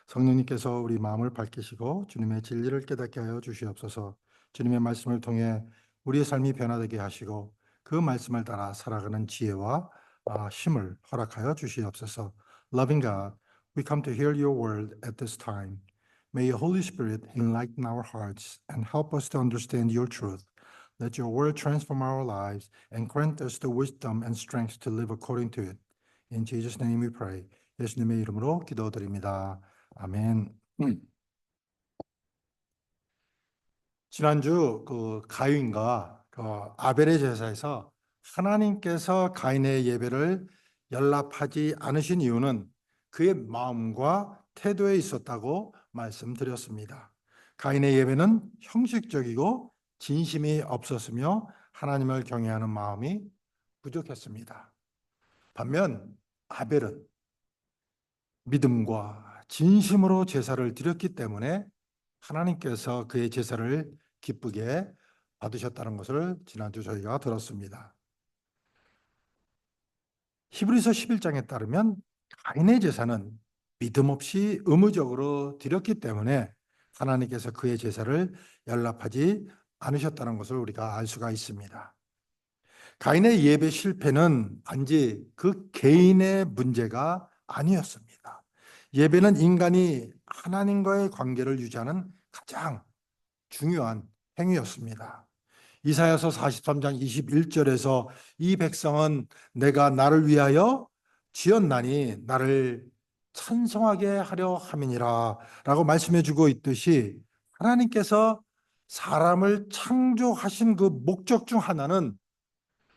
성령님께서 우리 마음을 밝히시고 주님의 진리를 깨닫게 하여 주시옵소서. 주님의 말씀을 통해 우리의 삶이 변화되게 하시고 그 말씀을 따라 살아가는 지혜와 힘을 허락하여 주시옵소서. Loving God, we come to hear your word at this time. May your Holy Spirit enlighten our hearts and help us to understand your truth. Let your word transform our lives and grant us the wisdom and strength to live according to it. In Jesus' name we pray. 예수님의 이름으로 기도드립니다. 아멘. 지난주 가인과 아벨의 제사에서 하나님께서 가인의 예배를 연락하지 않으신 이유는 그의 마음과 태도에 있었다고 말씀드렸습니다. 가인의 예배는 형식적이고 진심이 없었으며 하나님을 경외하는 마음이 부족했습니다. 반면 아벨은 믿음과 진심으로 제사를 드렸기 때문에 하나님께서 그의 제사를 기쁘게 받으셨다는 것을 지난주 저희가 들었습니다. 히브리서 11장에 따르면 가인의 제사는 믿음 없이 의무적으로 드렸기 때문에 하나님께서 그의 제사를 연락하지 않으셨다는 것을 우리가 알 수가 있습니다. 가인의 예배 실패는 단지 그 개인의 문제가 아니었습니다. 예배는 인간이 하나님과의 관계를 유지하는 가장 중요한 행위였습니다. 이사야서 43장 21절에서 이 백성은 내가 나를 위하여 지었나니 나를 찬송하게 하려 함이니라 라고 말씀해 주고 있듯이 하나님께서 사람을 창조하신 그 목적 중 하나는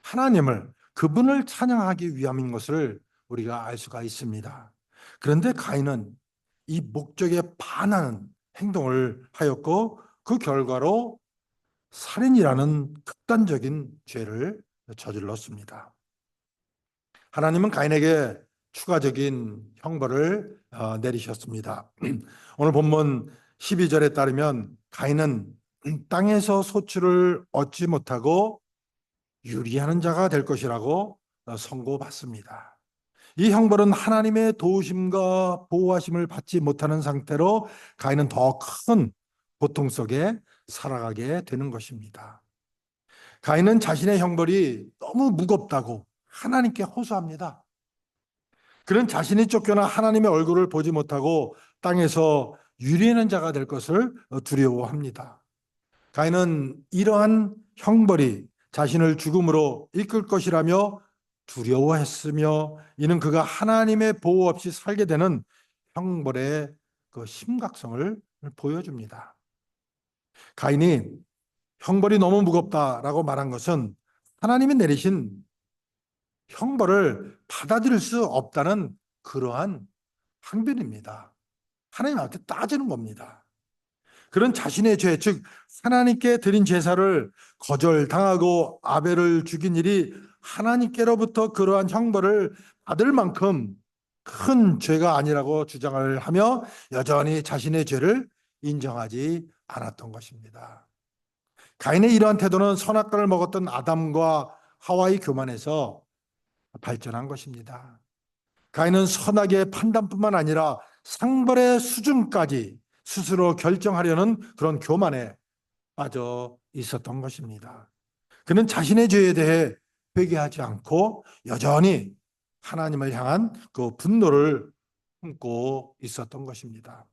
하나님을 그분을 찬양하기 위함인 것을 우리가 알 수가 있습니다. 그런데 가인은 이 목적에 반하는 행동을 하였고 그 결과로 살인이라는 극단적인 죄를 저질렀습니다. 하나님은 가인에게 추가적인 형벌을 내리셨습니다. 오늘 본문 12절에 따르면 가인은 땅에서 소출을 얻지 못하고 유리하는 자가 될 것이라고 선고받습니다. 이 형벌은 하나님의 도우심과 보호하심을 받지 못하는 상태로 가인은 더 큰 고통 속에 살아가게 되는 것입니다. 가인은 자신의 형벌이 너무 무겁다고 하나님께 호소합니다. 그는 자신이 쫓겨나 하나님의 얼굴을 보지 못하고 땅에서 유리하는 자가 될 것을 두려워합니다. 가인은 이러한 형벌이 자신을 죽음으로 이끌 것이라며 두려워했으며 이는 그가 하나님의 보호 없이 살게 되는 형벌의 그 심각성을 보여줍니다. 가인이 형벌이 너무 무겁다라고 말한 것은 하나님이 내리신 형벌을 받아들일 수 없다는 그러한 항변입니다. 하나님한테 따지는 겁니다. 그런 자신의 죄, 즉 하나님께 드린 제사를 거절당하고 아벨을 죽인 일이 하나님께로부터 그러한 형벌을 받을 만큼 큰 죄가 아니라고 주장을 하며 여전히 자신의 죄를 인정하지 않았던 것입니다. 가인의 이러한 태도는 선악과를 먹었던 아담과 하와의 교만에서 발전한 것입니다. 가인은 선악의 판단뿐만 아니라 상벌의 수준까지 스스로 결정하려는 그런 교만에 빠져 있었던 것입니다. 그는 자신의 죄에 대해 회개하지 않고 여전히 하나님을 향한 그 분노를 품고 있었던 것입니다.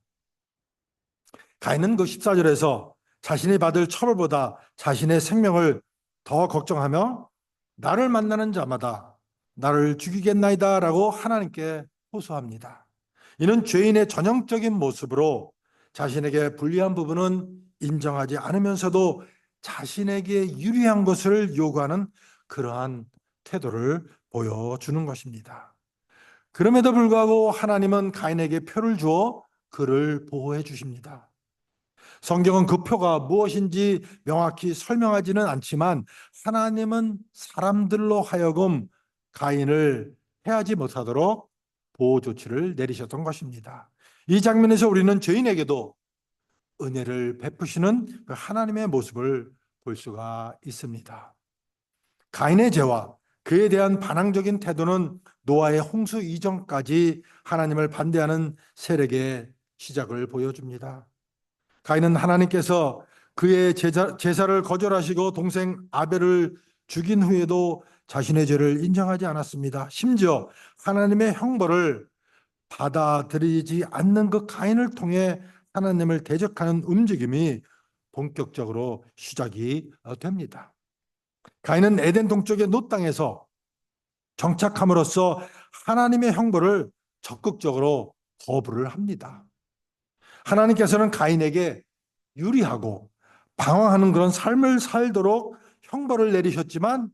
가인은 그 14절에서 자신이 받을 처벌보다 자신의 생명을 더 걱정하며 나를 만나는 자마다 나를 죽이겠나이다 라고 하나님께 호소합니다. 이는 죄인의 전형적인 모습으로 자신에게 불리한 부분은 인정하지 않으면서도 자신에게 유리한 것을 요구하는 그러한 태도를 보여주는 것입니다. 그럼에도 불구하고 하나님은 가인에게 표를 주어 그를 보호해 주십니다. 성경은 그 표가 무엇인지 명확히 설명하지는 않지만 하나님은 사람들로 하여금 가인을 해하지 못하도록 보호 조치를 내리셨던 것입니다. 이 장면에서 우리는 죄인에게도 은혜를 베푸시는 그 하나님의 모습을 볼 수가 있습니다. 가인의 죄와 그에 대한 반항적인 태도는 노아의 홍수 이전까지 하나님을 반대하는 세력의 시작을 보여줍니다. 가인은 하나님께서 그의 제사를 거절하시고 동생 아벨을 죽인 후에도 자신의 죄를 인정하지 않았습니다. 심지어 하나님의 형벌을 받아들이지 않는 그 가인을 통해 하나님을 대적하는 움직임이 본격적으로 시작이 됩니다. 가인은 에덴 동쪽의 놋 땅에서 정착함으로써 하나님의 형벌을 적극적으로 거부를 합니다. 하나님께서는 가인에게 유리하고 방황하는 그런 삶을 살도록 형벌을 내리셨지만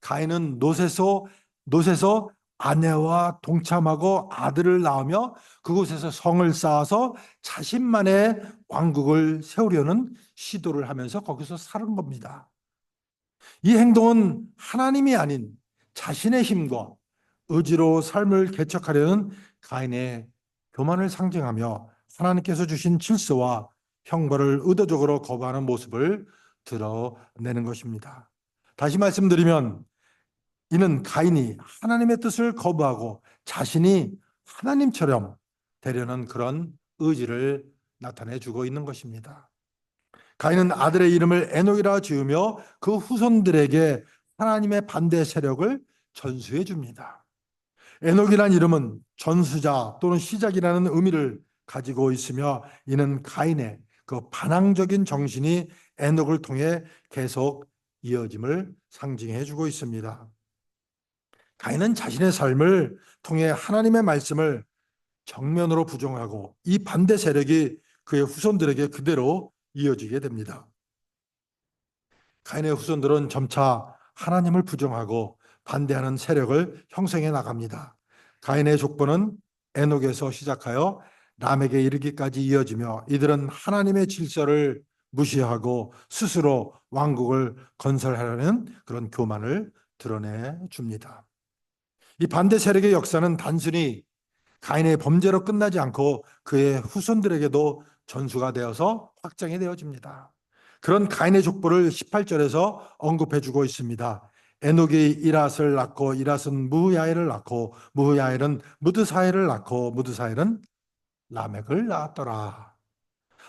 가인은 놋에서 아내와 동참하고 아들을 낳으며 그곳에서 성을 쌓아서 자신만의 왕국을 세우려는 시도를 하면서 거기서 사는 겁니다. 이 행동은 하나님이 아닌 자신의 힘과 의지로 삶을 개척하려는 가인의 교만을 상징하며 하나님께서 주신 질서와 형벌을 의도적으로 거부하는 모습을 드러내는 것입니다. 다시 말씀드리면 이는 가인이 하나님의 뜻을 거부하고 자신이 하나님처럼 되려는 그런 의지를 나타내 주고 있는 것입니다. 가인은 아들의 이름을 에녹이라 지으며 그 후손들에게 하나님의 반대 세력을 전수해 줍니다. 에녹이란 이름은 전수자 또는 시작이라는 의미를 가지고 있으며 이는 가인의 그 반항적인 정신이 에녹을 통해 계속 이어짐을 상징해 주고 있습니다. 가인은 자신의 삶을 통해 하나님의 말씀을 정면으로 부정하고 이 반대 세력이 그의 후손들에게 그대로 이어지게 됩니다. 가인의 후손들은 점차 하나님을 부정하고 반대하는 세력을 형성해 나갑니다. 가인의 족보는 에녹에서 시작하여 람에게 이르기까지 이어지며 이들은 하나님의 질서를 무시하고 스스로 왕국을 건설하려는 그런 교만을 드러내 줍니다. 이 반대 세력의 역사는 단순히 가인의 범죄로 끝나지 않고 그의 후손들에게도 전수가 되어서 확장이 되어집니다. 그런 가인의 족보를 18절에서 언급해주고 있습니다. 에녹이 이랏을 낳고 이랏은 무야엘을 낳고 무야엘은 무드사엘을 낳고 무드사엘은 라멕을 낳았더라.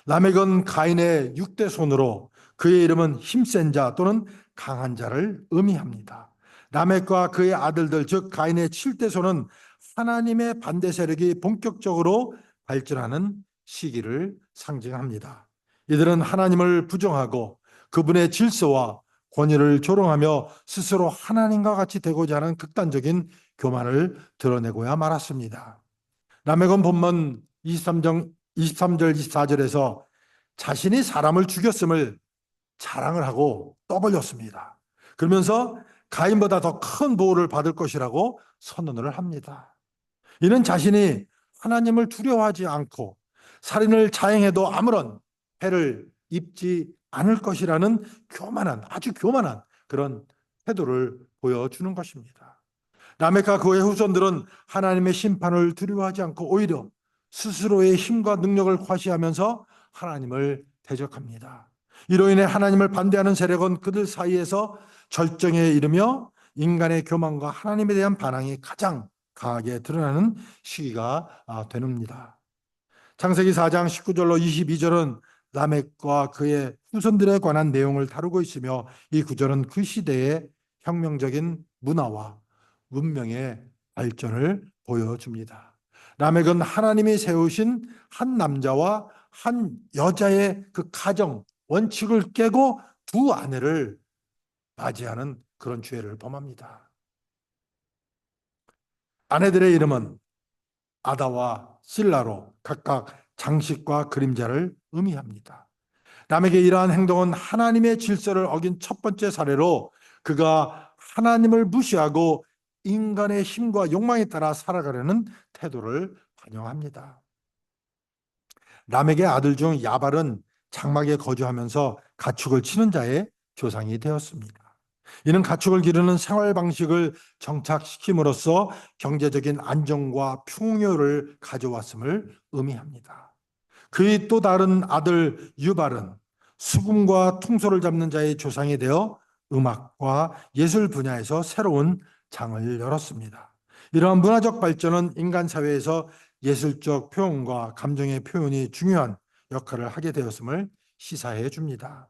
라멕은 가인의 6대 손으로 그의 이름은 힘센 자 또는 강한 자를 의미합니다. 라멕과 그의 아들들 즉 가인의 7대 손은 하나님의 반대 세력이 본격적으로 발전하는 시기를 상징합니다. 이들은 하나님을 부정하고 그분의 질서와 권위를 조롱하며 스스로 하나님과 같이 되고자 하는 극단적인 교만을 드러내고야 말았습니다. 라멕은 본문 23절 24절에서 자신이 사람을 죽였음을 자랑을 하고 떠벌렸습니다. 그러면서 가인보다 더 큰 보호를 받을 것이라고 선언을 합니다. 이는 자신이 하나님을 두려워하지 않고 살인을 자행해도 아무런 해를 입지 않을 것이라는 아주 교만한 그런 태도를 보여주는 것입니다. 라멕과 그의 후손들은 하나님의 심판을 두려워하지 않고 오히려 스스로의 힘과 능력을 과시하면서 하나님을 대적합니다. 이로 인해 하나님을 반대하는 세력은 그들 사이에서 절정에 이르며 인간의 교만과 하나님에 대한 반항이 가장 강하게 드러나는 시기가 됩니다. 창세기 4장 19절로 22절은 라멕과 그의 후손들에 관한 내용을 다루고 있으며 이 구절은 그 시대의 혁명적인 문화와 문명의 발전을 보여줍니다. 라멕은 하나님이 세우신 한 남자와 한 여자의 그 가정 원칙을 깨고 두 아내를 맞이하는 그런 죄를 범합니다. 아내들의 이름은 아다와 실라로 각각 장식과 그림자를 의미합니다. 라멕의 이러한 행동은 하나님의 질서를 어긴 첫 번째 사례로 그가 하나님을 무시하고 인간의 힘과 욕망에 따라 살아가려는 태도를 반영합니다. 라멕의 아들 중 야발은 장막에 거주하면서 가축을 치는 자의 조상이 되었습니다. 이는 가축을 기르는 생활 방식을 정착시킴으로써 경제적인 안정과 풍요를 가져왔음을 의미합니다. 그의 또 다른 아들 유발은 수금과 퉁소를 잡는 자의 조상이 되어 음악과 예술 분야에서 새로운 장을 열었습니다. 이러한 문화적 발전은 인간 사회에서 예술적 표현과 감정의 표현이 중요한 역할을 하게 되었음을 시사해 줍니다.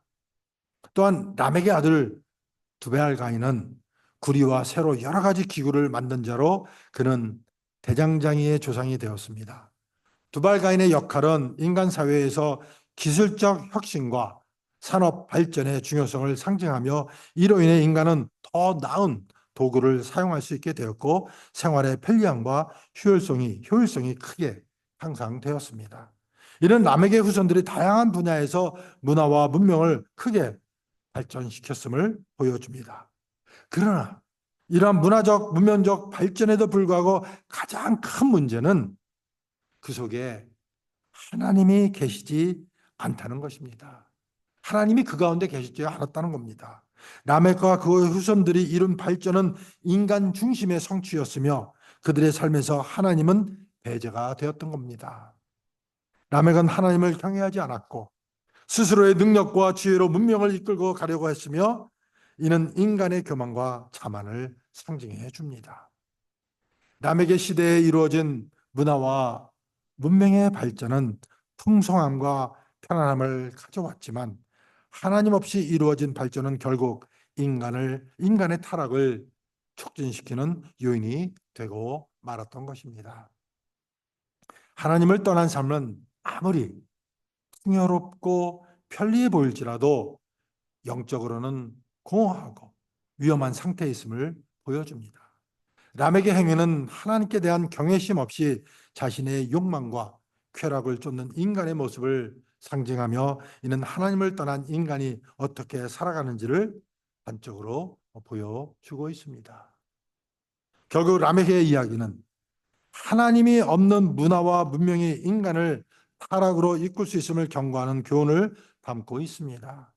또한 람에게 아들 두베알가인은 구리와 쇠로 여러 가지 기구를 만든 자로 그는 대장장이의 조상이 되었습니다. 두발가인의 역할은 인간 사회에서 기술적 혁신과 산업 발전의 중요성을 상징하며 이로 인해 인간은 더 나은 도구를 사용할 수 있게 되었고 생활의 편리함과 효율성이 크게 향상되었습니다. 이런 람에게 후손들이 다양한 분야에서 문화와 문명을 크게 발전시켰음을 보여줍니다. 그러나 이러한 문화적, 문명적 발전에도 불구하고 가장 큰 문제는 그 속에 하나님이 계시지 않다는 것입니다. 하나님이 그 가운데 계시지 않았다는 겁니다. 라멕과 그의 후손들이 이룬 발전은 인간 중심의 성취였으며 그들의 삶에서 하나님은 배제가 되었던 겁니다. 라멕은 하나님을 경외하지 않았고 스스로의 능력과 지혜로 문명을 이끌고 가려고 했으며 이는 인간의 교만과 자만을 상징해 줍니다. 라멕의 시대에 이루어진 문화와 문명의 발전은 풍성함과 편안함을 가져왔지만 하나님 없이 이루어진 발전은 결국 인간의 타락을 촉진시키는 요인이 되고 말았던 것입니다. 하나님을 떠난 삶은 아무리 풍요롭고 편리해 보일지라도 영적으로는 공허하고 위험한 상태에 있음을 보여줍니다. 람에게 행위는 하나님께 대한 경외심 없이 자신의 욕망과 쾌락을 쫓는 인간의 모습을 상징하며 이는 하나님을 떠난 인간이 어떻게 살아가는지를 단적으로 보여주고 있습니다. 결국 람에게의 이야기는 하나님이 없는 문화와 문명이 인간을 타락으로 이끌 수 있음을 경고하는 교훈을 담고 있습니다.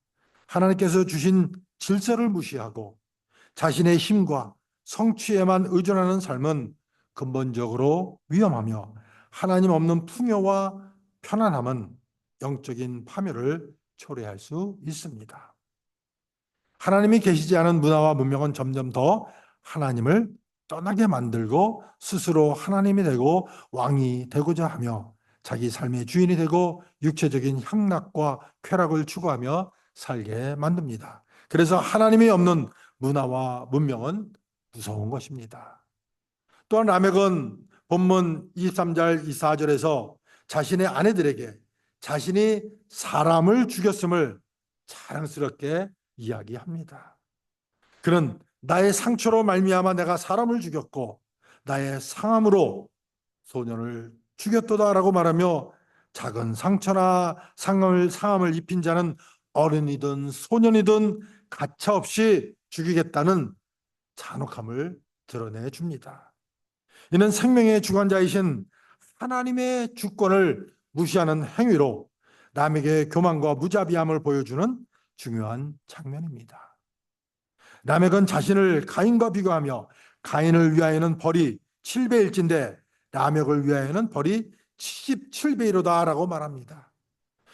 하나님께서 주신 질서를 무시하고 자신의 힘과 성취에만 의존하는 삶은 근본적으로 위험하며 하나님 없는 풍요와 편안함은 영적인 파멸을 초래할 수 있습니다. 하나님이 계시지 않은 문화와 문명은 점점 더 하나님을 떠나게 만들고 스스로 하나님이 되고 왕이 되고자 하며 자기 삶의 주인이 되고 육체적인 향락과 쾌락을 추구하며 살게 만듭니다. 그래서 하나님이 없는 문화와 문명은 무서운 것입니다. 또한 라멕은 본문 23절, 24절에서 자신의 아내들에게 자신이 사람을 죽였음을 자랑스럽게 이야기합니다. 그는 나의 상처로 말미암아 내가 사람을 죽였고 나의 상함으로 소년을 죽였도다라고 말하며 작은 상처나 상함을 입힌 자는 어른이든 소년이든 가차없이 죽이겠다는 잔혹함을 드러내 줍니다. 이는 생명의 주관자이신 하나님의 주권을 무시하는 행위로 남에게 교만과 무자비함을 보여주는 중요한 장면입니다. 라멕은 자신을 가인과 비교하며 가인을 위하여는 벌이 7배일진데 라멕을 위하여는 벌이 77배이로다라고 말합니다.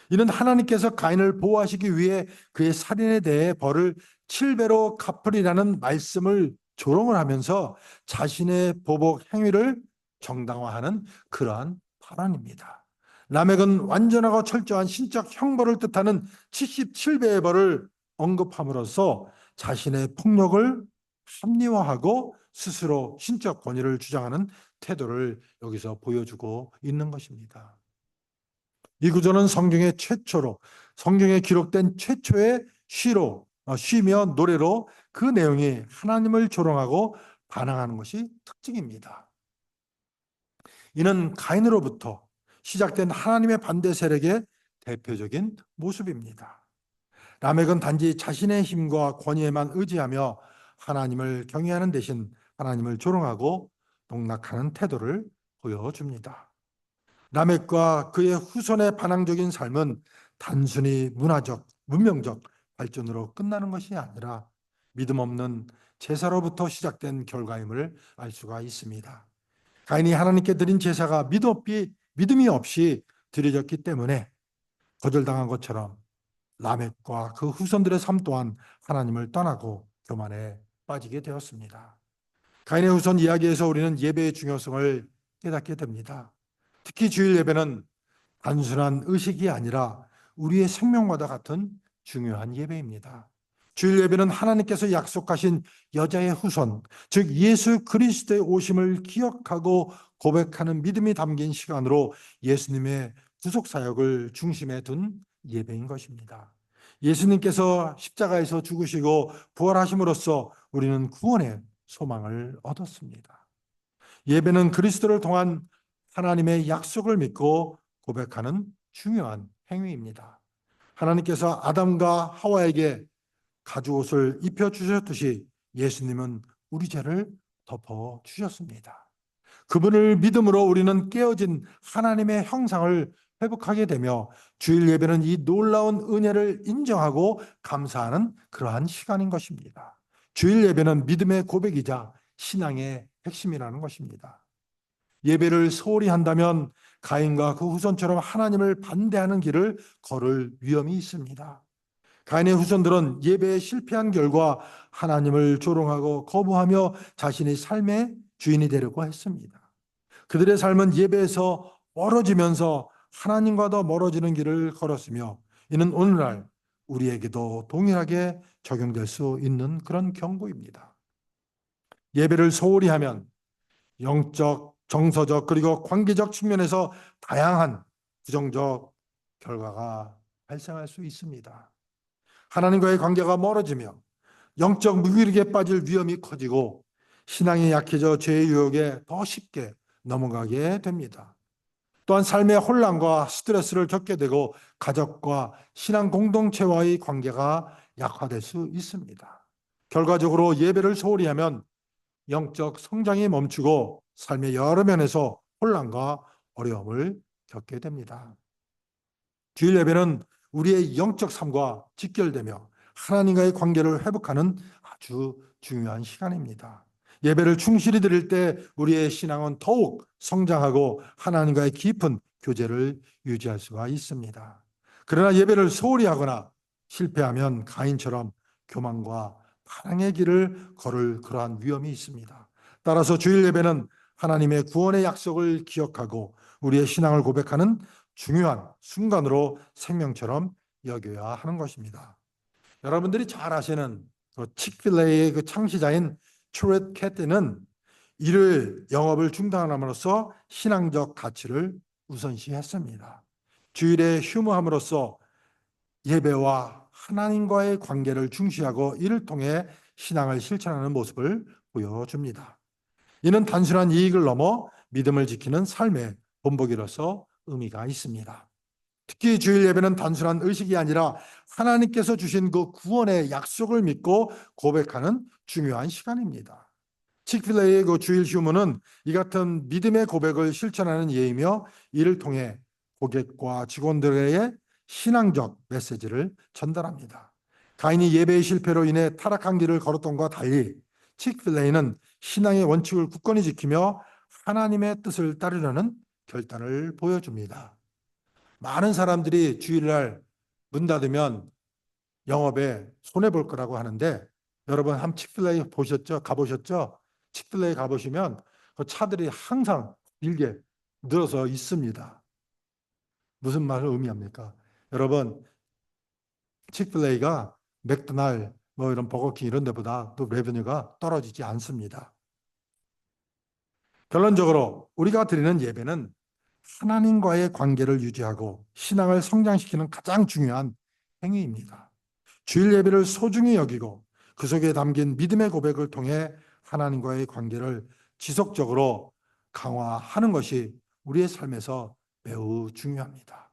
이는 하나님께서 가인을 보호하시기 위해 그의 살인에 대해 벌을 7배로 갚으리라는 말씀을 조롱을 하면서 자신의 보복 행위를 정당화하는 그러한 발언입니다. 라멕은 완전하고 철저한 신적 형벌을 뜻하는 77배의 벌을 언급함으로써 자신의 폭력을 합리화하고 스스로 신적 권위를 주장하는 태도를 여기서 보여주고 있는 것입니다. 이 구조는 성경에 기록된 최초의 시며 노래로 그 내용이 하나님을 조롱하고 반항하는 것이 특징입니다. 이는 가인으로부터 시작된 하나님의 반대 세력의 대표적인 모습입니다. 라멕은 단지 자신의 힘과 권위에만 의지하며 하나님을 경외하는 대신 하나님을 조롱하고 농락하는 태도를 보여줍니다. 라멕과 그의 후손의 반항적인 삶은 단순히 문화적, 문명적 발전으로 끝나는 것이 아니라 믿음 없는 제사로부터 시작된 결과임을 알 수가 있습니다. 가인이 하나님께 드린 제사가 믿음이 없이 드려졌기 때문에 거절당한 것처럼 라멕과 그 후손들의 삶 또한 하나님을 떠나고 교만에 빠지게 되었습니다. 가인의 후손 이야기에서 우리는 예배의 중요성을 깨닫게 됩니다. 특히 주일 예배는 단순한 의식이 아니라 우리의 생명과도 같은 중요한 예배입니다. 주일 예배는 하나님께서 약속하신 여자의 후손, 즉 예수 그리스도의 오심을 기억하고 고백하는 믿음이 담긴 시간으로 예수님의 구속 사역을 중심에 둔 예배인 것입니다. 예수님께서 십자가에서 죽으시고 부활하심으로써 우리는 구원의 소망을 얻었습니다. 예배는 그리스도를 통한 하나님의 약속을 믿고 고백하는 중요한 행위입니다. 하나님께서 아담과 하와에게 가죽옷을 입혀주셨듯이 예수님은 우리 죄를 덮어주셨습니다. 그분을 믿음으로 우리는 깨어진 하나님의 형상을 회복하게 되며 주일 예배는 이 놀라운 은혜를 인정하고 감사하는 그러한 시간인 것입니다. 주일 예배는 믿음의 고백이자 신앙의 핵심이라는 것입니다. 예배를 소홀히 한다면 가인과 그 후손처럼 하나님을 반대하는 길을 걸을 위험이 있습니다. 가인의 후손들은 예배에 실패한 결과 하나님을 조롱하고 거부하며 자신의 삶의 주인이 되려고 했습니다. 그들의 삶은 예배에서 멀어지면서 하나님과 더 멀어지는 길을 걸었으며 이는 오늘날 우리에게도 동일하게 적용될 수 있는 그런 경고입니다. 예배를 소홀히 하면 영적, 정서적 그리고 관계적 측면에서 다양한 부정적 결과가 발생할 수 있습니다. 하나님과의 관계가 멀어지며 영적 무기력에 빠질 위험이 커지고 신앙이 약해져 죄의 유혹에 더 쉽게 넘어가게 됩니다. 또한 삶의 혼란과 스트레스를 겪게 되고 가족과 신앙 공동체와의 관계가 약화될 수 있습니다. 결과적으로 예배를 소홀히 하면 영적 성장이 멈추고 삶의 여러 면에서 혼란과 어려움을 겪게 됩니다. 주일 예배는 우리의 영적 삶과 직결되며 하나님과의 관계를 회복하는 아주 중요한 시간입니다. 예배를 충실히 드릴 때 우리의 신앙은 더욱 성장하고 하나님과의 깊은 교제를 유지할 수가 있습니다. 그러나 예배를 소홀히 하거나 실패하면 가인처럼 교만과 반항의 길을 걸을 그러한 위험이 있습니다. 따라서 주일 예배는 하나님의 구원의 약속을 기억하고 우리의 신앙을 고백하는 중요한 순간으로 생명처럼 여겨야 하는 것입니다. 여러분들이 잘 아시는 그 칙필레이의 그 창시자인 트렛 캐트는 일요일 영업을 중단함으로써 신앙적 가치를 우선시했습니다. 주일에 휴무함으로써 예배와 하나님과의 관계를 중시하고 이를 통해 신앙을 실천하는 모습을 보여줍니다. 이는 단순한 이익을 넘어 믿음을 지키는 삶의 본보기로서 의미가 있습니다. 특히 주일 예배는 단순한 의식이 아니라 하나님께서 주신 그 구원의 약속을 믿고 고백하는 중요한 시간입니다. 칙필레이의 그 주일 휴무는 이 같은 믿음의 고백을 실천하는 예이며 이를 통해 고객과 직원들에게 신앙적 메시지를 전달합니다. 가인이 예배의 실패로 인해 타락한 길을 걸었던 것과 달리 칙필레이는 신앙의 원칙을 굳건히 지키며 하나님의 뜻을 따르려는 결단을 보여줍니다. 많은 사람들이 주일날 문 닫으면 영업에 손해볼 거라고 하는데 여러분 한 칙필레이 보셨죠? 가보셨죠? 칙필레이 가보시면 그 차들이 항상 길게 늘어서 있습니다. 무슨 말을 의미합니까? 여러분 칙필레이가 맥도날드 뭐 이런 버거킹 이런 데보다 또 레베뉴가 떨어지지 않습니다. 결론적으로 우리가 드리는 예배는 하나님과의 관계를 유지하고 신앙을 성장시키는 가장 중요한 행위입니다. 주일 예배를 소중히 여기고 그 속에 담긴 믿음의 고백을 통해 하나님과의 관계를 지속적으로 강화하는 것이 우리의 삶에서 매우 중요합니다.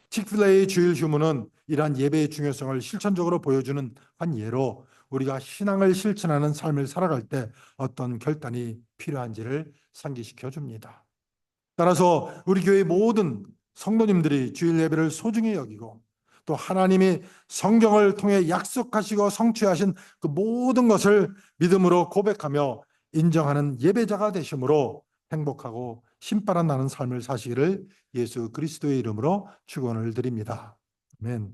칙필레이 주일 휴무는 이러한 예배의 중요성을 실천적으로 보여주는 한 예로 우리가 신앙을 실천하는 삶을 살아갈 때 어떤 결단이 필요한지를 상기시켜 줍니다. 따라서 우리 교회 모든 성도님들이 주일 예배를 소중히 여기고 또 하나님이 성경을 통해 약속하시고 성취하신 그 모든 것을 믿음으로 고백하며 인정하는 예배자가 되심으로 행복하고 신바람 나는 삶을 사시기를 예수 그리스도의 이름으로 축원을 드립니다. 아멘.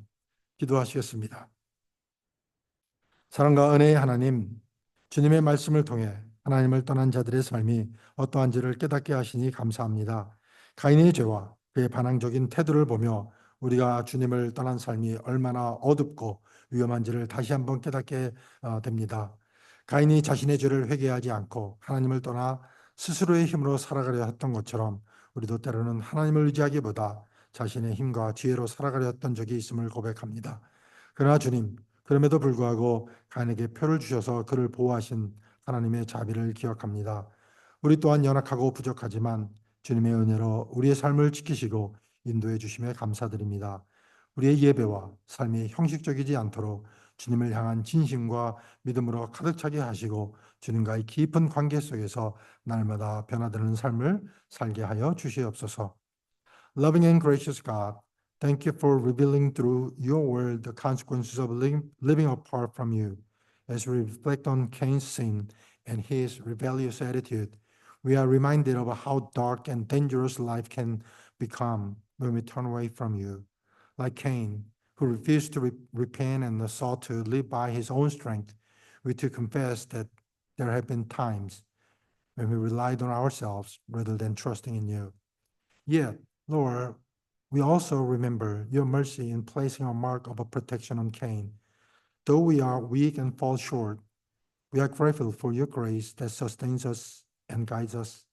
기도하시겠습니다. 사랑과 은혜의 하나님, 주님의 말씀을 통해 하나님을 떠난 자들의 삶이 어떠한지를 깨닫게 하시니 감사합니다. 가인의 죄와 그의 반항적인 태도를 보며 우리가 주님을 떠난 삶이 얼마나 어둡고 위험한지를 다시 한번 깨닫게 됩니다. 가인이 자신의 죄를 회개하지 않고 하나님을 떠나 스스로의 힘으로 살아가려 했던 것처럼 우리도 때로는 하나님을 의지하기보다 자신의 힘과 지혜로 살아가려 했던 적이 있음을 고백합니다. 그러나 주님, 그럼에도 불구하고 가인에게 표를 주셔서 그를 보호하신 하나님의 자비를 기억합니다. 우리 또한 연약하고 부족하지만 주님의 은혜로 우리의 삶을 지키시고 인도해 주심에 감사드립니다. 우리의 예배와 삶이 형식적이지 않도록 주님을 향한 진심과 믿음으로 가득 차게 하시고 주님과의 깊은 관계 속에서 날마다 변화되는 삶을 살게 하여 주시옵소서. Loving and gracious God, thank you for revealing through your word the consequences of living apart from you. As we reflect on Cain's sin and his rebellious attitude, we are reminded of how dark and dangerous life can become when we turn away from you. Like Cain, who refused to repent and sought to live by his own strength, we too confess that there have been times when we relied on ourselves rather than trusting in you. Yet, Lord, we also remember your mercy in placing a mark of a protection on Cain. Though we are weak and fall short, we are grateful for your grace that sustains us and guides us.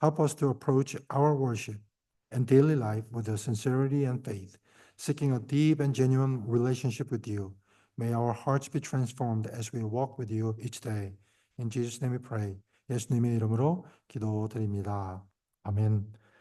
Help us to approach our worship and daily life with a sincerity and faith, seeking a deep and genuine relationship with you. May our hearts be transformed as we walk with you each day. In Jesus' name we pray. 예수님의 이름으로 기도드립니다. 아멘.